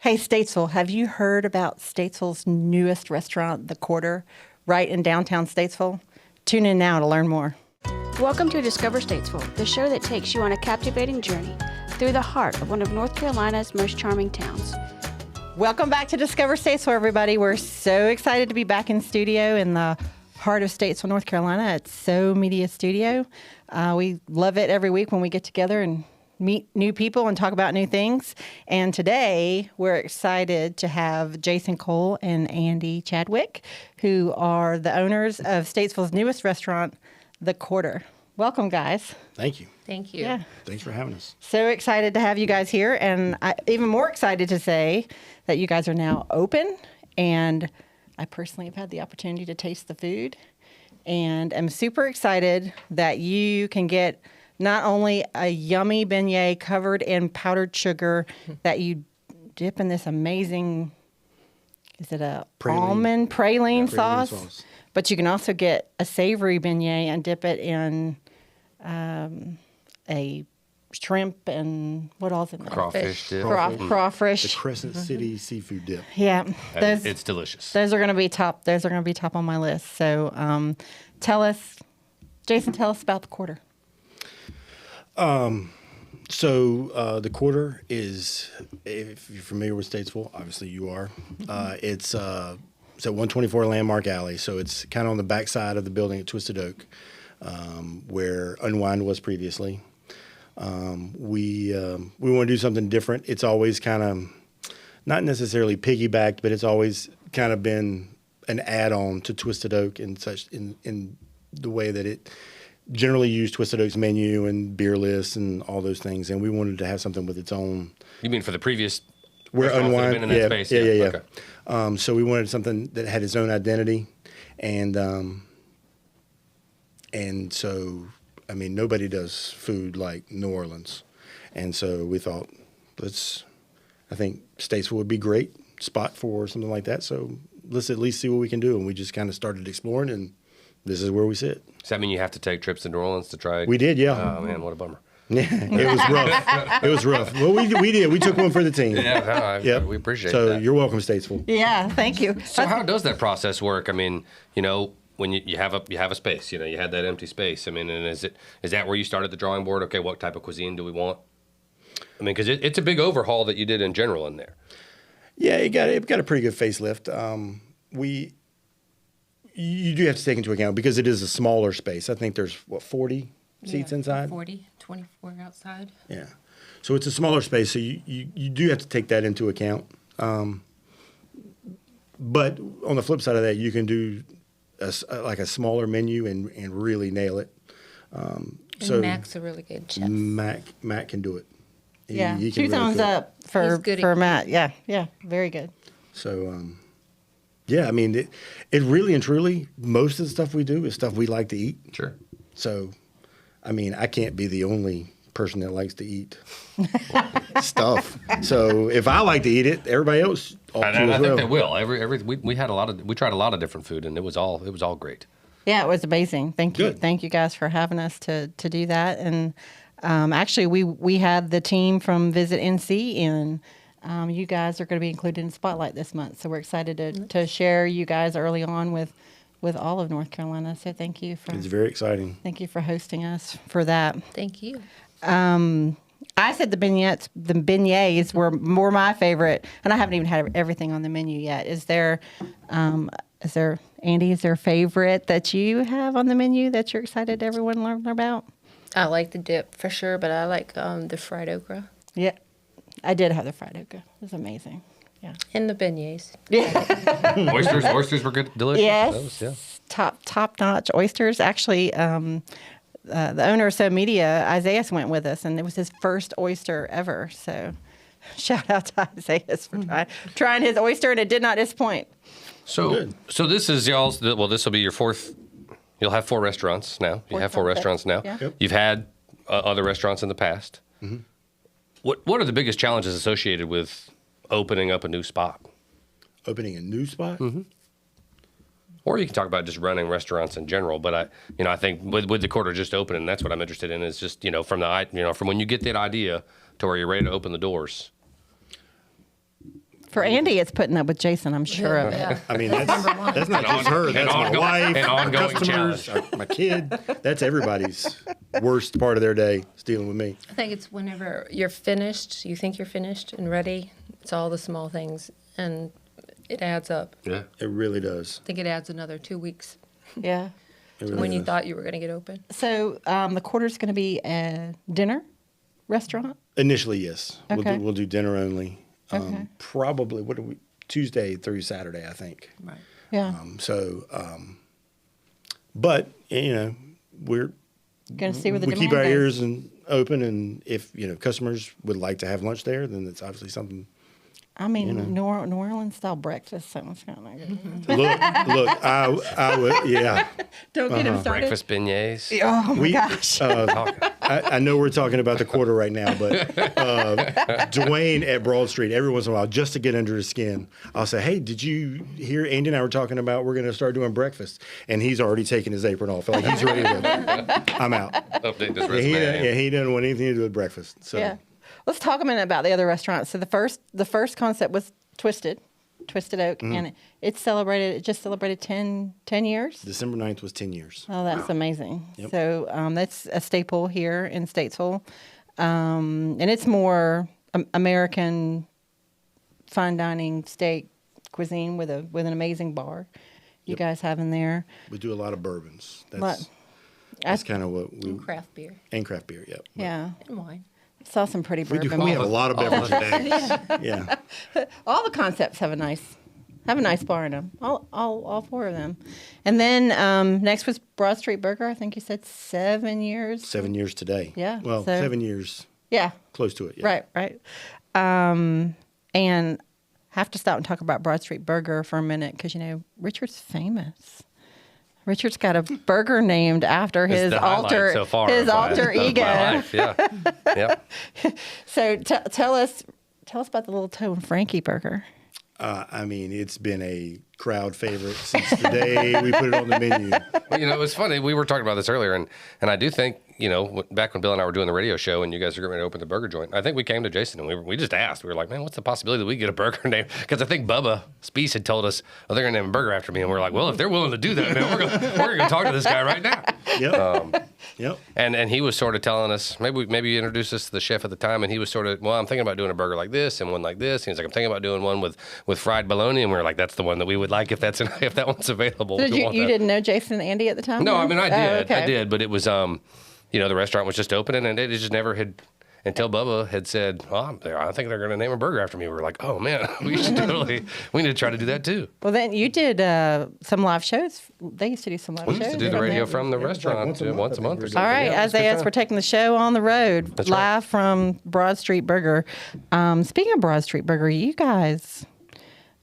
Hey, Statesville, have you heard about Statesville's newest restaurant, The Quarter, right in downtown Statesville? Tune in now to learn more. Welcome to Discover Statesville, the show that takes you on a captivating journey through the heart of one of North Carolina's most charming towns. Welcome back to Discover Statesville, everybody. We're so excited to be back in studio in the heart of Statesville, North Carolina at So Media Studio. We love it every week when we get together and meet new people and talk about new things. And today we're excited to have Jason Cole and Andi Chadwick, who are the owners of Statesville's newest restaurant, The Quarter. Welcome, guys. Thank you. Thank you. Yeah. Thanks for having us. So excited to have you guys here, and even more excited to say that you guys are now open, and I personally have had the opportunity to taste the food, and I'm super excited that you can get not only a yummy beignet covered in powdered sugar that you dip in this amazing, is it a almond praline sauce? But you can also get a savory beignet and dip it in a shrimp and what else in there? Crawfish dip. Crawfish. The Crescent City seafood dip. Yeah, It's delicious. Those are going to be top. Those are going to be top on my list. So, Jason, tell us about The Quarter. So the Quarter is, if you're familiar with Statesville, obviously you are. It's at 124 Landmark Alley, so it's kind of on the back side of the building at Twisted Oak, where Unwind was previously. We want to do something different. It's always kind of not necessarily piggybacked, but it's always kind of been an add-on to Twisted Oak in such in the way that it generally used Twisted Oak's menu and beer lists and all those things, and we wanted to have something with its own. You mean for the previous? Where Unwind, been in that space? Yeah. Okay. So we wanted something that had its own identity, and so I mean nobody does food like New Orleans, and so we thought I think Statesville would be a great spot for something like that. So let's at least see what we can do, and we just kind of started exploring, and this is where we sit. Does that mean you have to take trips to New Orleans to try? We did, yeah. Oh man, what a bummer. Yeah, it was rough. It was rough. Well, we did. We took one for the team. Yeah, we appreciate that. So you're welcome, Statesville. Yeah, thank you. So how does that process work? I mean, when you have a space, you had that empty space. I mean, and is that where you started the drawing board? Okay, what type of cuisine do we want? I mean, because it's a big overhaul that you did in general in there. Yeah, it got a pretty good facelift. You do have to take into account because it is a smaller space. I think there's 40 seats inside. 40, 24 outside. Yeah, so it's a smaller space, so you do have to take that into account. But on the flip side of that, you can do like a smaller menu and really nail it. So Mac's a really good chef. Mac can do it. He can Two thumbs cook. up for Matt. Yeah, very good. So, yeah, I mean, it really and truly, most of the stuff we do is stuff we like to eat. Sure. So, I mean, I can't be the only person that likes to eat stuff. So, if I like to eat it, everybody else ought to as I well. think they will. We tried a lot of different food, and it was all great. Yeah, it was amazing. Thank you. Good. Thank you guys for having us to do that. And actually, we had the team from Visit NC in. You guys are going to be included in Spotlight this month, so we're excited to share you guys early on with all of North Carolina. So thank you It's very exciting. Thank you for hosting us for that. Thank you. I said the beignets were my favorite, and I haven't even had everything on the menu yet. Is there, Andi, is there a favorite that you have on the menu that you're excited everyone to learn about? I like the dip for sure, but I like the fried okra. Yeah, I did have the fried okra. It was amazing. Yeah. And the beignets. Yeah. Oysters were good, delicious. Yes. Top notch oysters. Actually, the owner of So Media, Isaiah, went with us, and it was his first oyster ever. So, shout out to Isaiah for trying his oyster, and it did not disappoint. So this is y'all's. Well, this will be your fourth. You'll have 4 restaurants now. You have 4 restaurants now. Yeah. Yep. You've had other restaurants in the past. Mm-hmm. What are the biggest challenges associated with opening up a new spot? Opening a new spot? Mm-hmm. Or you can talk about just running restaurants in general. But I think with the Quarter just opening, that's what I'm interested in. Is just from when you get that idea to where you're ready to open the doors. For Andi, it's putting up with Jason, I'm sure of it. Yeah. I mean, that's not just her. That's my wife, an our ongoing customers, my kid. That's everybody's worst part of their day, is dealing with me. I think it's whenever you're finished, you think you're finished and ready. It's all the small things, and it adds up. Yeah. It really does. I think it adds another 2 weeks Yeah. It to really when you does. thought you were going to get open. So the quarter's going to be a dinner restaurant? Initially, yes. Okay. We'll do dinner only. Okay. Probably, what do we, Tuesday through Saturday, I think. Right. Yeah. But, you know, we're, Going to see where the we demand keep our goes. ears and open, and if, you know, customers would like to have lunch there, then it's obviously something. I mean, New Orleans style breakfast sounds kind of good. Look, I would, yeah. Don't get him started. Breakfast beignets. Oh my gosh. I know we're talking about the quarter right now, but Dwayne at Broad Street, every once in a while, just to get under his skin, I'll say, hey, did you hear Andi and I were talking about we're going to start doing breakfast? And he's already taken his apron off. Like he's ready to, I'm out. Update this Yeah, resume. he doesn't want anything to do with breakfast. So Yeah. Let's talk a minute about the other restaurants. So the first concept was Twisted Oak, and it just celebrated 10 years. December 9th was 10 years. Oh, that's amazing. Yep. So that's a staple here in Statesville. And it's more American fine dining steak cuisine with an amazing bar you guys have in there. We do a lot of bourbons. But That's kind of what we, Craft beer and craft beer, yep. yeah, and wine. saw some pretty We bourbon. have a lot of beverages. Yeah. All the concepts have a nice bar in them. All four of them. And then next was Broad Street Burger. I think you said 7 years. 7 years today. Yeah, Well, so- 7 years, Yeah. close to it. Yeah. Right. And have to stop and talk about Broad Street Burger for a minute because, you know, Richard's famous. Richard's got a burger named after It's his the highlight alter so far his of my- alter of my ego. life, yeah. Yep. So tell us about the Little Toe and Frankie burger. I mean, it's been a crowd favorite since the day we put it on the menu. Well, you know, it was funny. We were talking about this earlier, and I do think, you know, back when Bill and I were doing the radio show and you guys were getting ready to open the burger joint, I think we came to Jason and we just asked. We were like, man, what's the possibility that we get a burger name? Because I think Bubba Speece had told us, oh, they're going to name a burger after me. And we were like, well, if they're willing to do that, man, we're going to talk to this guy right now. Yep. Yep. And he was sort of telling us, maybe you introduced us to the chef at the time, and he was sort of, well, I'm thinking about doing a burger like this and one like this. And he's like, I'm thinking about doing one with fried bologna. And we were like, that's the one that we would like if that one's available. Did We you want that. didn't know Jason and Andi at the time? No, then? I mean, I did. Oh, okay. I did. But it was, you know, the restaurant was just opening, and it just never had, until Bubba had said, oh, I think they're going to name a burger after me. We were like, oh, man, we need to try to do that too. Well, then you did some live shows. They used to do some live We shows. used to do the didn't radio they? from the restaurant once a once a month, month I or think we something. All right, Yeah, it was a good Isaiah, time. we're taking the show on the road, That's right. live from Broad Street Burger. Speaking of Broad Street Burger, you guys,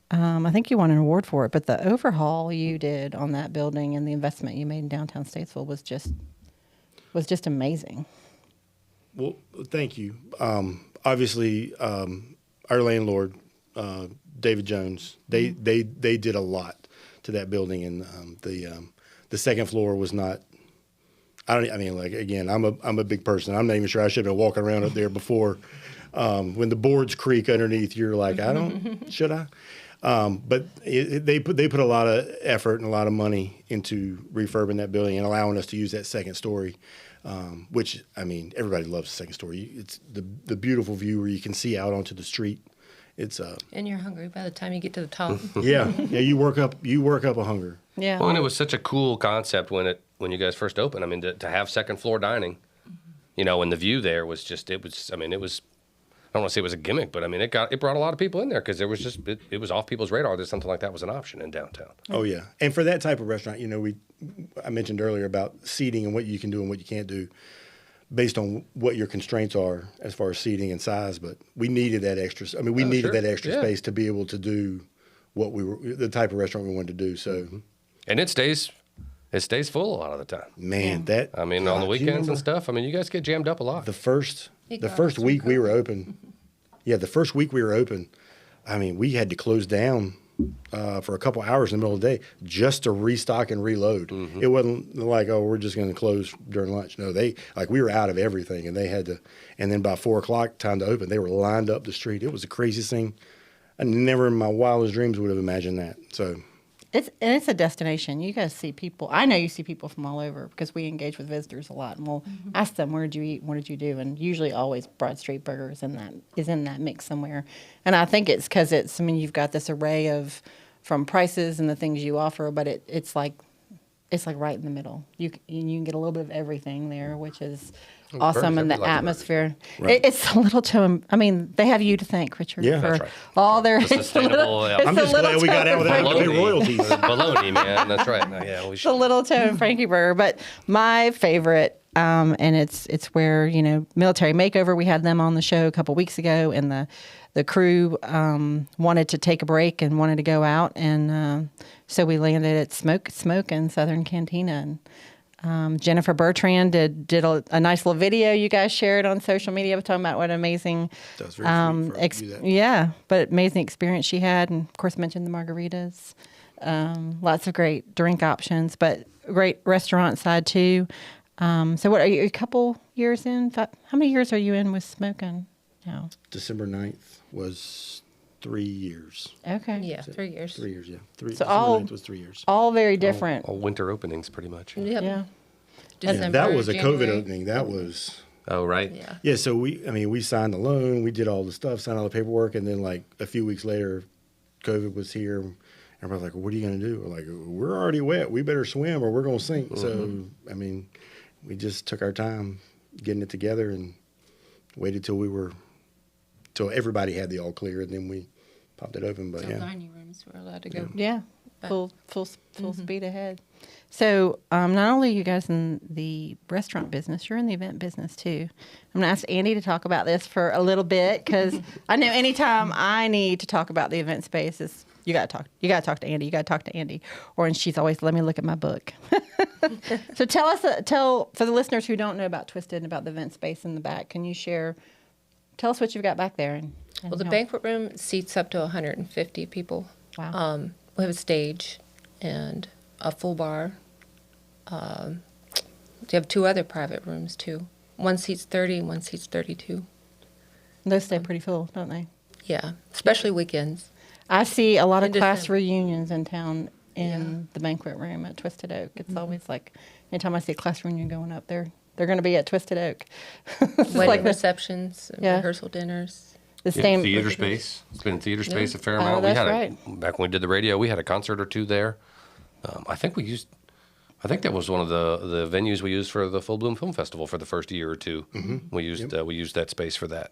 I think you won an award for it, but the overhaul you did on that building and the investment you made in downtown Statesville was just amazing. Well, thank you. Obviously, our landlord, David Jones, they did a lot to that building, and the second floor was not. I mean, like again, I'm a big person. I'm not even sure I should have been walking around up there before. When the boards creak underneath, you're like, should I? But they put a lot of effort and a lot of money into refurbing that building and allowing us to use that second story. Which, I mean, everybody loves the second story. It's the beautiful view where you can see out onto the street. It's And you're hungry by the time you get to the top. yeah. You work up a hunger. Yeah. Well, and it was such a cool concept when you guys first opened. I mean, to have second floor dining, you know, and the view there was just, it was, I don't want to say it was a gimmick, but I mean, it brought a lot of people in there because there was just, it was off people's radar that something like that was an option in downtown. Oh yeah, and for that type of restaurant, you know, I mentioned earlier about seating and what you can do and what you can't do, based on what your constraints are as far as seating and size. But we needed that extra. I mean, we needed sure. that extra Yeah. space to be able to do the type of restaurant we wanted to do. So, And it stays full a lot of the time. man, I mean, on the weekends and stuff. I mean, you guys get jammed up a lot. The first It the got first some week we were coverage. open, the first week we were open, I mean, we had to close down for a couple hours in the middle of the day just to restock and reload. It wasn't like, oh, we're just going to close during lunch. No, we were out of everything, and they had to. And then by 4 o'clock, time to open, they were lined up the street. It was the craziest thing I never in my wildest dreams would have imagined that. So It's a destination. You guys see people. I know you see people from all over because we engage with visitors a lot, and we'll ask them, "Where did you eat? What did you do?" And usually, always Broad Street Burger is in that mix somewhere. And I think it's because it's. I mean, you've got this array of from prices and the things you offer, but it's like right in the middle. You can get a little bit of everything there, which is awesome, and the atmosphere. Right. It's a little too. I mean, they have you to thank, Richard, Yeah. for That's right. all their. The sustainable. I'm just glad we got out without having to pay royalties. Baloney, man. That's right. Yeah, we The should. Little Toe and Frankie Burger. But my favorite, and it's where, Military Makeover, we had them on the show a couple weeks ago, and the crew wanted to take a break and wanted to go out, and so we landed at Smokin Southern Cantina. And Jennifer Bertrand did a nice little video you guys shared on social media talking about what an amazing That was very sweet for her to do that. yeah, but amazing experience she had, and of course mentioned the margaritas. Lots of great drink options, but great restaurant side too. So what are you, a couple years in? How many years are you in with Smokin' now? December 9th was 3 years. Okay. Yeah, 3 years. 3 years, yeah. So December all- 9th was 3 years. All very different. All winter openings, pretty much. Yep. Yeah. Yeah, December, that was a COVID January. opening. That was... Oh, right. Yeah. Yeah, so we signed the loan, we did all the stuff, signed all the paperwork, and then like a few weeks later, COVID was here. Everybody's like, well, "What are you going to do?" We're like, "We're already wet. We better swim, or we're going to sink." So, I mean, we just took our time getting it together and waited till everybody had the all clear, and then we popped it open. But So yeah, dining rooms were allowed to go. Yeah, But- full speed ahead. So not only are you guys in the restaurant business, you're in the event business too. I'm going to ask Andi to talk about this for a little bit because I know anytime I need to talk about the event space, you got to talk to Andi. You got to talk to Andi, and she's always let me look at my book. So tell for the listeners who don't know about Twisted and about the event space in the back. Can you tell us what you've got back there? And Well, the how- banquet room seats up to 150 people. Wow. We have a stage and a full bar. We have 2 other private rooms too. One seats 30 and one seats 32. Those stay pretty full, don't they? Yeah, especially weekends. I see a lot of In class December. reunions in town in the banquet room at Twisted Oak. It's always like anytime I see a class reunion going up, they're going to be at Twisted Oak. It's Wedding like receptions, Yeah. rehearsal dinners. the Yeah, same theater space. It's been in theater space a fair Oh, amount. that's we had right. back when we did the radio, we had a concert or two there. I think that was one of the venues we used for the Full Bloom Film Festival for the first year or two. We used that space for that.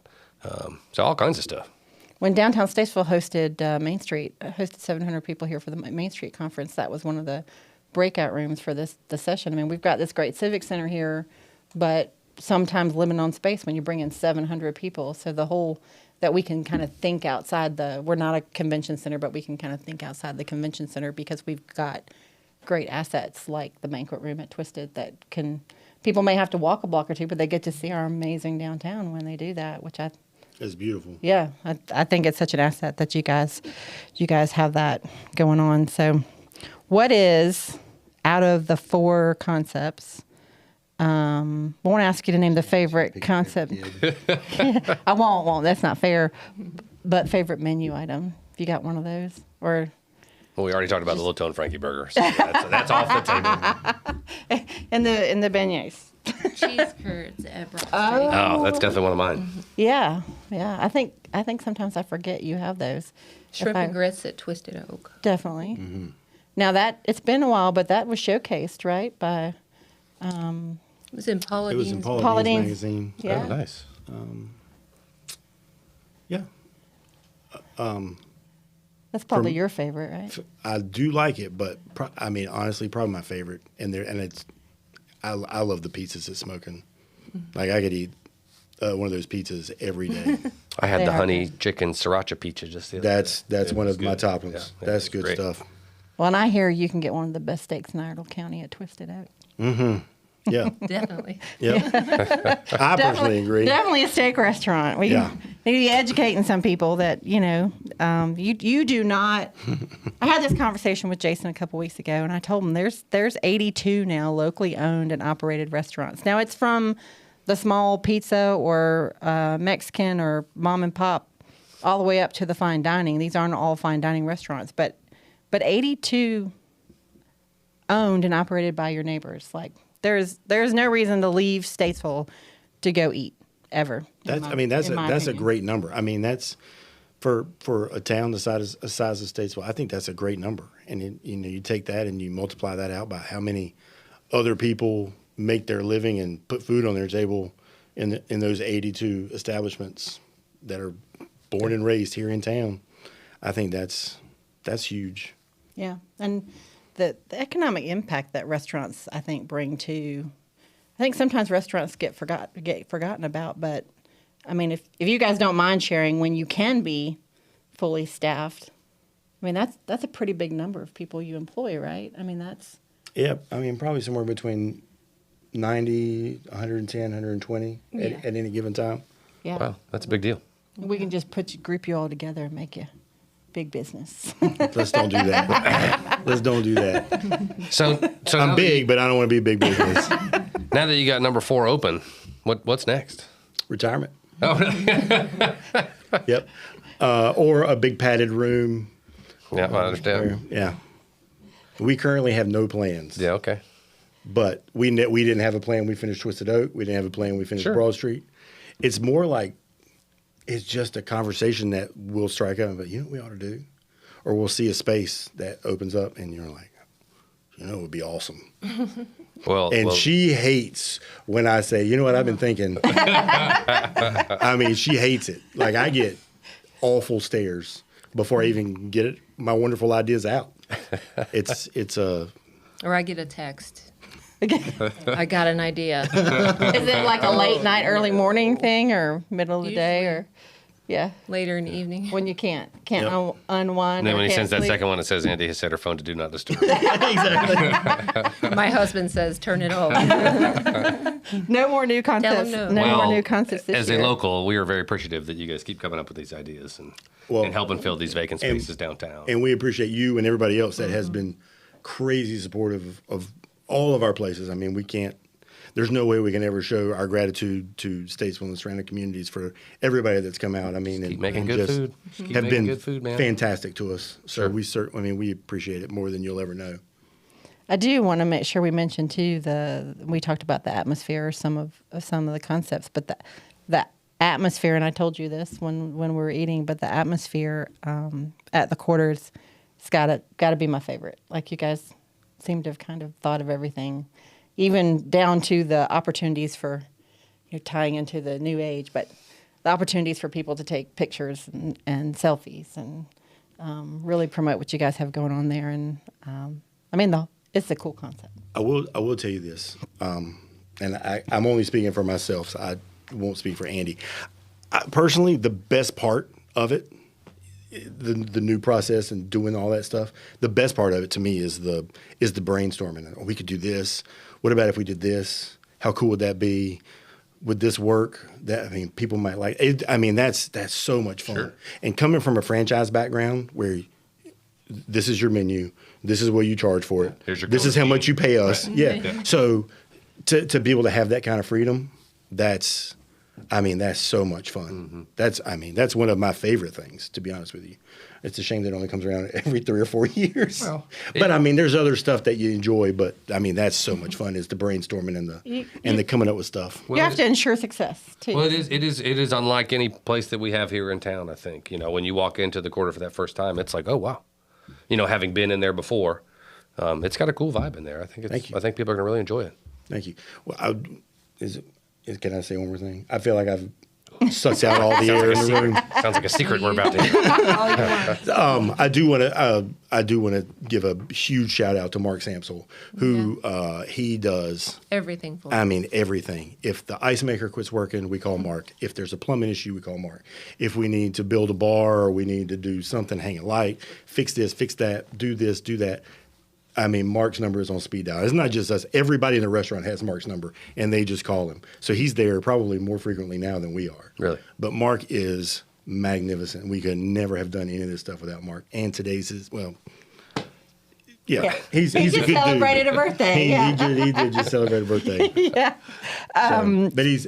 So all kinds of stuff. When downtown Statesville hosted Main Street, hosted 700 people here for the Main Street conference. That was one of the breakout rooms for the session. I mean, we've got this great civic center here, but sometimes limited on space when you bring in 700 people. So that we can kind of think outside we're not a convention center, but we can kind of think outside the convention center because we've got great assets like the banquet room at Twisted that people may have to walk a block or two, but they get to see our amazing downtown when they do that, which it's beautiful. yeah, I think it's such an asset that you guys have that going on. So what is, out of the 4 concepts, I want to ask you to name the favorite concept. I won't. That's not fair. But favorite menu item, if you got one of those, or Well, we already talked about the Little Tone Frankie Burger, so that's off the table. in the beignets. Cheese curds at Broad Street. Oh, that's definitely one of mine. Yeah. I think sometimes I forget you have those. Shrimp If I- and grits at Twisted Oak. Definitely. Now it's been a while, but that was showcased, right? By It was in Paula It was in Dean's. Paula Paula Dean's Dean's. magazine. Yeah. Oh, nice. Yeah. That's probably your favorite, right? I do like it, but honestly, probably my favorite. And I love the pizzas at Smokin'. Like I could eat one of those pizzas every day. I had They the are honey good. chicken sriracha pizza just the other That's day. It one was of my good. toppings. Yeah, it That's was good great. stuff. Well, and I hear you can get one of the best steaks in Iredell County at Twisted Oak. Yeah. Definitely. Yep. I personally agree. Definitely a steak restaurant. We Yeah. need to be educating some people that, you do not. I had this conversation with Jason a couple weeks ago, and I told him there's 82 now locally owned and operated restaurants. Now, it's from the small pizza or Mexican or mom and pop all the way up to the fine dining. These aren't all fine dining restaurants, but 82 owned and operated by your neighbors. Like there's no reason to leave Statesville to go eat ever. That's in my a opinion. great number. I mean, that's for a town the size of Statesville. I think that's a great number. And you take that and you multiply that out by how many other people make their living and put food on their table in those 82 establishments that are born and raised here in town. I think that's huge. Yeah, and the economic impact that restaurants, I think, bring to. I think sometimes restaurants get forgotten about, but I mean, if you guys don't mind sharing when you can be fully staffed, I mean that's a pretty big number of people you employ, right? I mean that's. Yeah, I mean probably somewhere between 90, 110, 120 at any given time. Yeah. Wow, that's a big deal. We can just group you all together and make you big business. Let's don't do that. Let's don't do that. So I'm now big, but I don't want to be big business. Now that you got number 4 open, what's next? Retirement. Oh, Yep. Or a big padded room. yeah, I understand. Yeah. We currently have no plans. Yeah, okay. But we didn't have a plan. We finished Twisted Oak. We didn't have a plan. We finished Sure. Broad Street. It's more like it's just a conversation that we'll strike up. But you know what we ought to do? Or we'll see a space that opens up and you're like, it would be awesome. Well, She hates when I say, you know what I've been thinking. I mean, she hates it. Like I get awful stares before I even get my wonderful ideas out. It's a. Or I get a text. I got an idea. Is it like a late night, early morning thing, or middle of the day, Usually. or yeah, Later in the evening. when you can't Yep. unwind? and then or when he can't sends that sleep? second one, it says Andy has set her phone to do not disturb. My husband says, turn it off. No more new concepts. no. No Well, more new concepts this As year. a local, we are very appreciative that you guys keep coming up with these ideas and helping fill these vacant spaces downtown. And we appreciate you and everybody else that has been crazy supportive of all of our places. I mean, there's no way we can ever show our gratitude to Statesville and the surrounding communities for everybody that's come out. I mean, keep and making good just food. Just keep have making been good food, man. fantastic to us. So Sure. we appreciate it more than you'll ever know. I do want to make sure we mention too we talked about the atmosphere, some of the concepts, but the atmosphere, and I told you this when we were eating, but the atmosphere at the quarters, it's got to be my favorite. Like you guys seem to have kind of thought of everything, even down to the opportunities for tying into the new age, but the opportunities for people to take pictures and selfies and really promote what you guys have going on there. And I mean, it's a cool concept. I will tell you this, and I'm only speaking for myself, so I won't speak for Andi. Personally, the best part of it, the new process and doing all that stuff, the best part of it to me is the brainstorming. Oh, we could do this. What about if we did this? How cool would that be? Would this work? People might like it. I mean, that's so much fun. Sure. And coming from a franchise background where this is your menu, this is what you charge for it. Here's your This is how code much you pay us. Right. Yeah. So to be able to have that kind of freedom, that's so much fun. Mm-hmm. That's one of my favorite things, to be honest with you. It's a shame that it only comes around every 3 or 4 years. Well, but there's other stuff that you enjoy, but that's so much fun is the brainstorming and the coming up with stuff. Well, You have to ensure success too. Well, it is unlike any place that we have here in town. I think when you walk into the quarter for that first time, it's like, oh wow, having been in there before, it's got a cool vibe in there. I think Thank you. I think people are gonna really enjoy it. Thank you. Well, can I say one more thing? I feel like I've sussed out all the air in the room. Sounds like a secret we're about to hear. I do want to give a huge shout out to Mark Samsel, who he does. Everything for Everything. If the ice maker quits working, we call Mark. If there's a plumbing issue, we call Mark. If we need to build a bar or we need to do something, hang a light, fix this, fix that, do this, do that. Mark's number is on speed dial. It's not just us. Everybody in the restaurant has Mark's number, and they just call him. So he's there probably more frequently now than we are. Really? But Mark is magnificent. We could never have done any of this stuff without Mark. And Yeah, he's He a just good celebrated dude. a birthday. He did just celebrate a birthday. Yeah.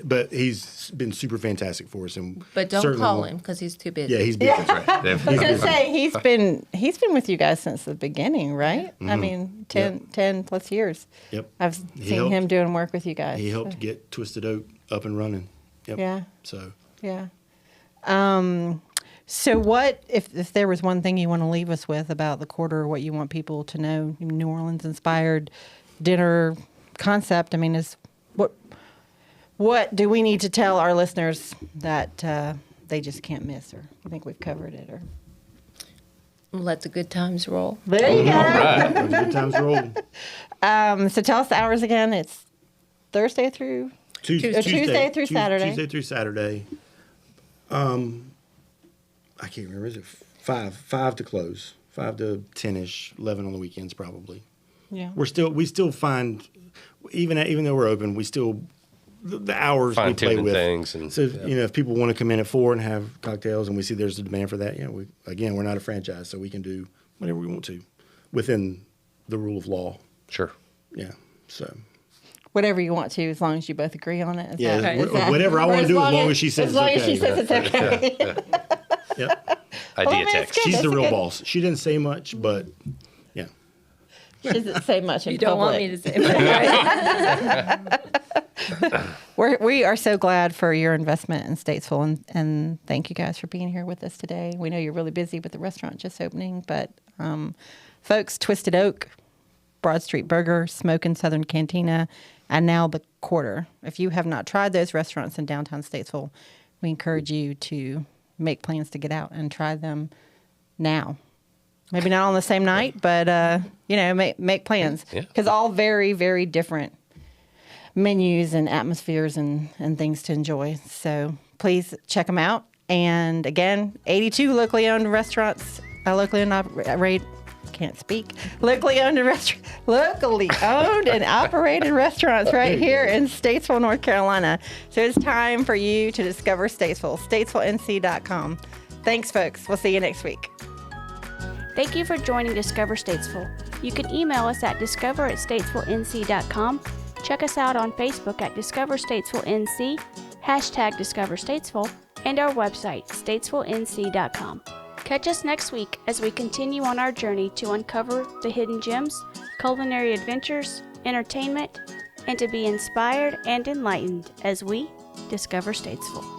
But he's been super fantastic for us, and But don't certainly call won't- him because he's too busy. Yeah, he's busy. Right. I was gonna say he's been with you guys since the beginning, right? I mean, 10 plus years. Yep. I've He seen helped. him doing work with you guys. He helped get Twisted Oak up and running. Yep. Yeah. So Yeah. So what if there was one thing you want to leave us with about the quarter, what you want people to know, New Orleans inspired dinner concept? I mean, is what do we need to tell our listeners that they just can't miss, or I think we've covered it, or Let the good times roll. there you go. those good times rolling. So tell us the hours again. It's Thursday through Tuesday through Saturday. Tuesday through Saturday. I can't remember. Is it 5 to close? 5 to 10ish. 11 on the weekends probably. Yeah. We still find even though we're open, we still the hours we play Fine-tuning with things and- so if people want to come in at 4 and have cocktails, and we see there's a demand for that, we're not a franchise, so we can do whatever we want to within the rule of law. Sure. Yeah. So Whatever you want to, as long as you both agree on it. Is yeah, that- wh- is that- whatever I or want to do, as long as she says as long it's as she okay. says it's okay. Yep. Idea man, it's text. good. She's That's the a real good- boss. She didn't say much, but yeah. She doesn't say much in You don't want me public. to say that, right? We are so glad for your investment in Statesville, and thank you guys for being here with us today. We know you're really busy with the restaurant just opening, but folks, Twisted Oak, Broad Street Burger, Smokin Southern Cantina, and now the Quarter. If you have not tried those restaurants in downtown Statesville, we encourage you to make plans to get out and try them now. Maybe not on the same night, but make plans, Yeah. because all very, very different menus and atmospheres and things to enjoy. So please check them out. And again, 82 locally owned restaurants, locally owned and operated restaurants right here in Statesville, North Carolina. So it's time for you to discover Statesville. StatesvilleNC.com. Thanks, folks. We'll see you next week. Thank you for joining Discover Statesville. You can email us at discover@statesvillenc.com. Check us out on Facebook at Discover Statesville NC, #Discover Statesville, and our website, statesvillenc.com. Catch us next week as we continue on our journey to uncover the hidden gems, culinary adventures, entertainment, and to be inspired and enlightened as we discover Statesville.